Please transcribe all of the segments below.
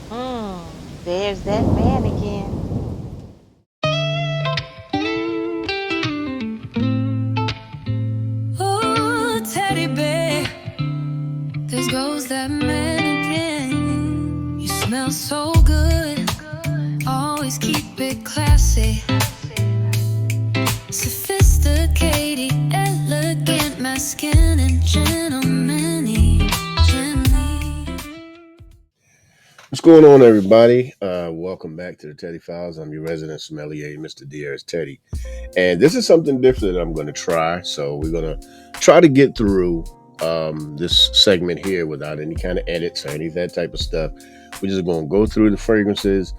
There's that man again. Oh, teddy bear, there goes that man again. You smell so good, always keep it classy. Sophisticated, elegant, masculine, and gentleman-y. What's going on, everybody? Welcome back to the Teddy Files. I'm your resident sommelier, Mr. Diaz Teddy. And this is something different that I'm going to try. So we're going to try to get through this segment here without any kind of edits or any of that type of stuff. We're just going to go through the fragrances,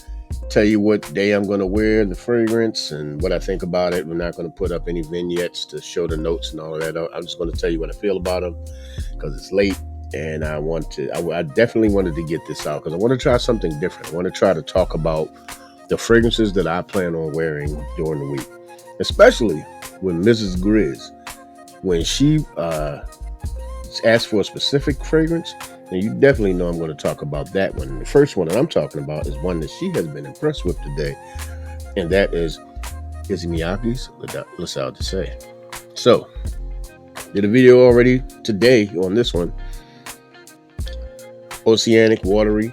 tell you what day I'm going to wear the fragrance and what I think about it. We're not going to put up any vignettes to show the notes and all of that. I'm just going to tell you what I feel about them because it's late. And I definitely wanted to get this out because I want to try something different. I want to try to talk about the fragrances that I plan on wearing during the week, especially when Mrs. Grizz, when she asked for a specific fragrance, and you definitely know I'm going to talk about that one. The first one that I'm talking about is one that she has been impressed with today, and that is Issey Miyake's D'Issey. So, did a video already today on this one. Oceanic, watery,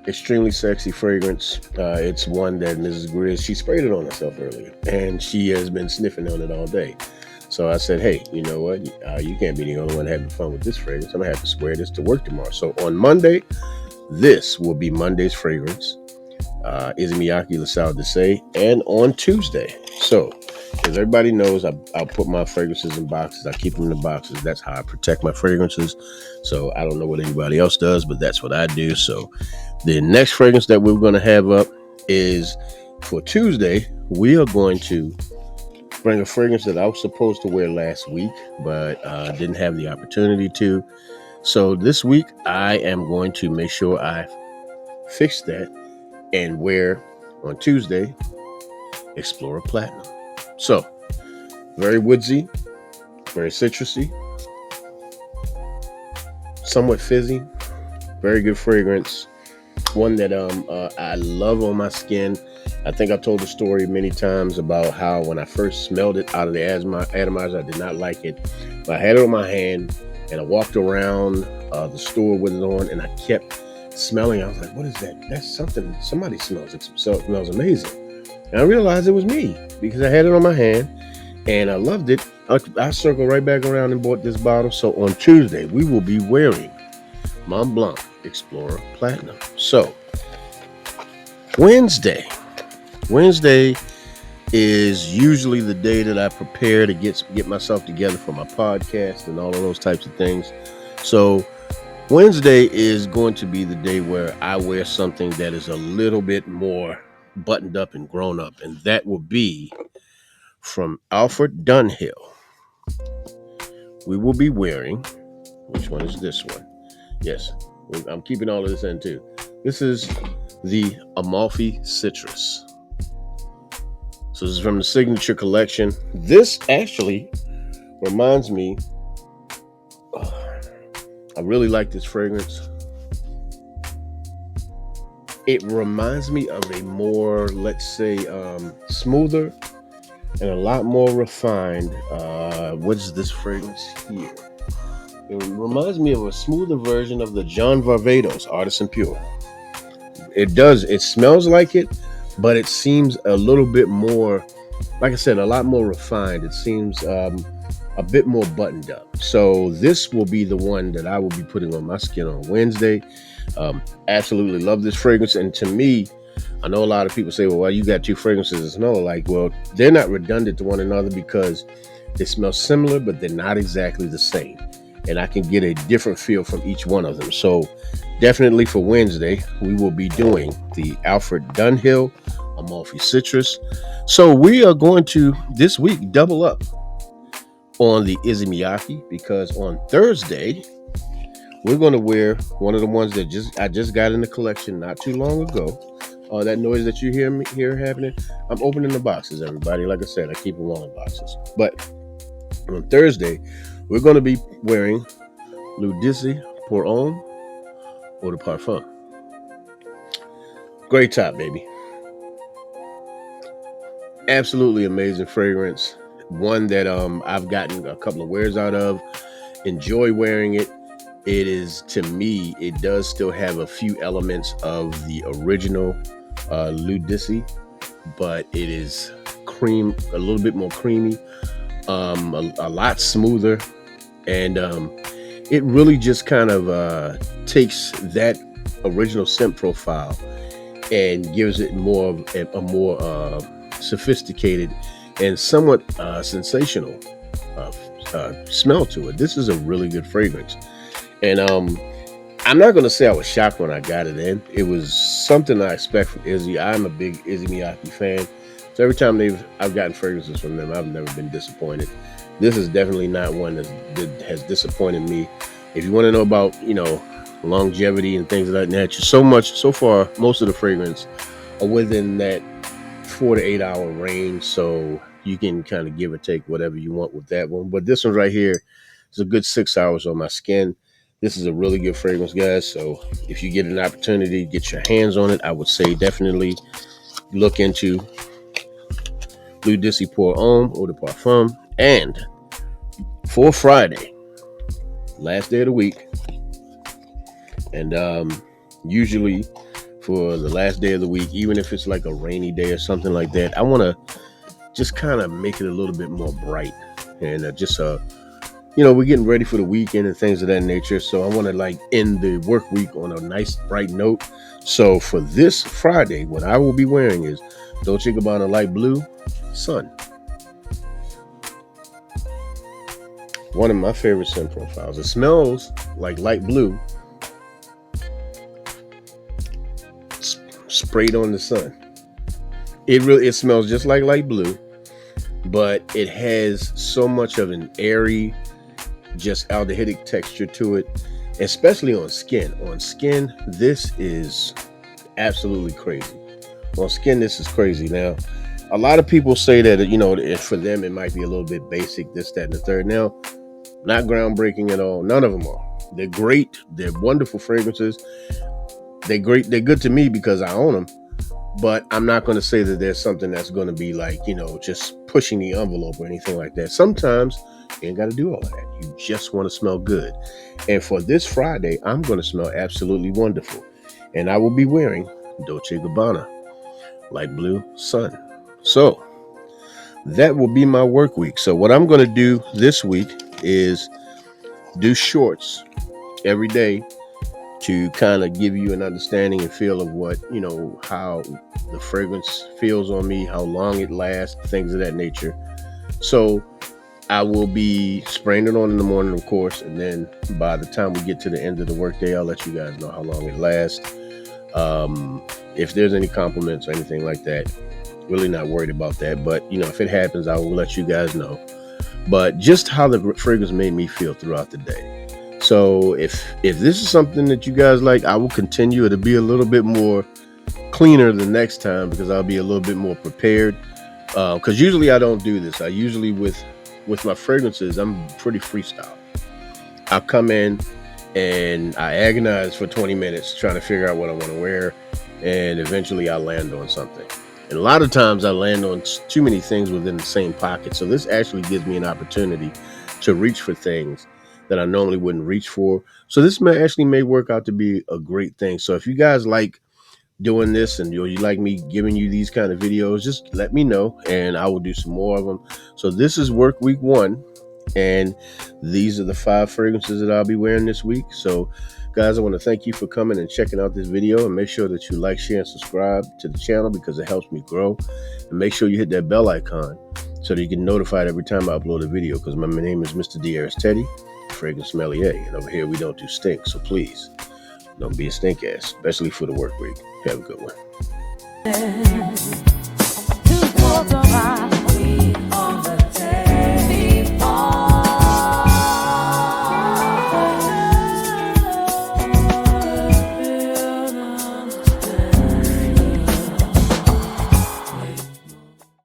extremely sexy fragrance. It's one that Mrs. Grizz, she sprayed it on herself earlier, and she has been sniffing on it all day. So I said, hey, you know what? You can't be the only one having fun with this fragrance. I'm going to have to wear this to work tomorrow. So on Monday, this will be Monday's fragrance, Issey Miyake D'Issey, and on Tuesday. So, as everybody knows, I'll put my fragrances in boxes. I keep them in the boxes. That's how I protect my fragrances. So I don't know what anybody else does, but that's what I do. So the next fragrance that we're going to have up is for Tuesday. We are going to bring a fragrance that I was supposed to wear last week, but didn't have the opportunity to. So this week, I am going to make sure I fix that and wear on Tuesday Explorer Platinum. So, very woodsy, very citrusy, somewhat fizzy, very good fragrance. One that I love on my skin. I think I've told the story many times about how when I first smelled it out of the atomizer, I did not like it. But I had it on my hand and I walked around the store with it on and I kept smelling. I was like, what is that? That's something somebody smells. It smells amazing. And I realized it was me because I had it on my hand and I loved it. I circled right back around and bought this bottle. So on Tuesday, we will be wearing Mont Blanc Explorer Platinum. So Wednesday is usually the day that I prepare to get myself together for my podcast and all of those types of things. So Wednesday is going to be the day where I wear something that is a little bit more buttoned up and grown up, and that will be from Alfred Dunhill. We will be wearing, which one is this one? Yes, I'm keeping all of this in too. This is the Amalfi Citrus. So this is from the Signature Collection. This actually reminds me, I really like this fragrance. It reminds me of a more, let's say, smoother and a lot more refined. What is this fragrance here? It reminds me of a smoother version of the John Varvatos Artisan Pure. It smells like it, but it seems a little bit more, like I said, a lot more refined. It seems a bit more buttoned up. So this will be the one that I will be putting on my skin on Wednesday. Absolutely love this fragrance. And to me, I know a lot of people say, well, you got two fragrances that smell alike. Well, they're not redundant to one another because they smell similar, but they're not exactly the same. And I can get a different feel from each one of them. So definitely for Wednesday, we will be doing the Alfred Dunhill Amalfi Citrus. So we are going to, this week, double up on the Issey Miyake because on Thursday, we're going to wear one of the ones that I just got in the collection not too long ago. That noise that you hear happening, I'm opening the boxes, everybody. Like I said, I keep them all in boxes. But on Thursday, we're going to be wearing D'Issey Pour Homme Eau de Parfum. Great top, baby. Absolutely amazing fragrance. One that I've gotten a couple of wears out of. Enjoy wearing it. It is, to me, it does still have a few elements of the original D'Issey, but it is a little bit more creamy, a lot smoother, and it really just kind of takes that original scent profile and gives it more of a more sophisticated and somewhat sensational smell to it. This is a really good fragrance, and I'm not going to say I was shocked when I got it in. It was something I expect from Issey. I'm a big Issey Miyake fan, so every time I've gotten fragrances from them, I've never been disappointed. This is definitely not one that has disappointed me. If you want to know about, longevity and things of that nature, so far, most of the fragrance are within that 4 to 8 hour range, so you can kind of give or take whatever you want with that one. But this one right here is a good 6 hours on my skin. This is a really good fragrance, guys. So if you get an opportunity to get your hands on it, I would say definitely look into D'Issey Pour Homme Eau de Parfum. And for Friday, last day of the week, and usually for the last day of the week, even if it's like a rainy day or something like that, I want to just kind of make it a little bit more bright, and we're getting ready for the weekend and things of that nature. So I want to end the work week on a nice bright note. So for this Friday, what I will be wearing is Dolce&Gabbana Light Blue Sun. One of my favorite scent profiles. It smells like light blue sprayed on the sun. It smells just like light blue, but it has so much of an airy, just aldehydic texture to it, especially on skin. On skin, this is absolutely crazy. On skin, this is crazy. Now, a lot of people say that, for them, it might be a little bit basic, this, that, and the third. Now, not groundbreaking at all. None of them are. They're great. They're wonderful fragrances. They're great. They're good to me because I own them. But I'm not going to say that there's something that's going to be just pushing the envelope or anything like that. Sometimes you ain't got to do all of that. You just want to smell good. And for this Friday, I'm going to smell absolutely wonderful. And I will be wearing Dolce&Gabbana Light Blue Sun. So that will be my work week. So what I'm going to do this week is do shorts every day to kind of give you an understanding and feel of what, how the fragrance feels on me, how long it lasts, things of that nature. So I will be spraying it on in the morning, of course, and then by the time we get to the end of the workday, I'll let you guys know how long it lasts. If there's any compliments or anything like that, really not worried about that. But, if it happens, I will let you guys know. But just how the fragrance made me feel throughout the day. So if this is something that you guys like, I will continue. It'll be a little bit more cleaner the next time because I'll be a little bit more prepared. Because usually I don't do this. I usually with my fragrances, I'm pretty freestyle. I'll come in and I agonize for 20 minutes trying to figure out what I want to wear, and eventually I land on something. And a lot of times I land on too many things within the same pocket. So this actually gives me an opportunity to reach for things that I normally wouldn't reach for. So this may work out to be a great thing. So if you guys like doing this and you like me giving you these kind of videos, just let me know and I will do some more of them. So this is work week 1, and these are the 5 fragrances that I'll be wearing this week. So guys, I want to thank you for coming and checking out this video, and make sure that you like, share, and subscribe to the channel because it helps me grow. And make sure you hit that bell icon so that you get notified every time I upload a video, because my name is Mr. D'Issey Teddy, Fragrance Sommelier, and over here we don't do stink. So please don't be a stink ass, especially for the work week. Have a good one.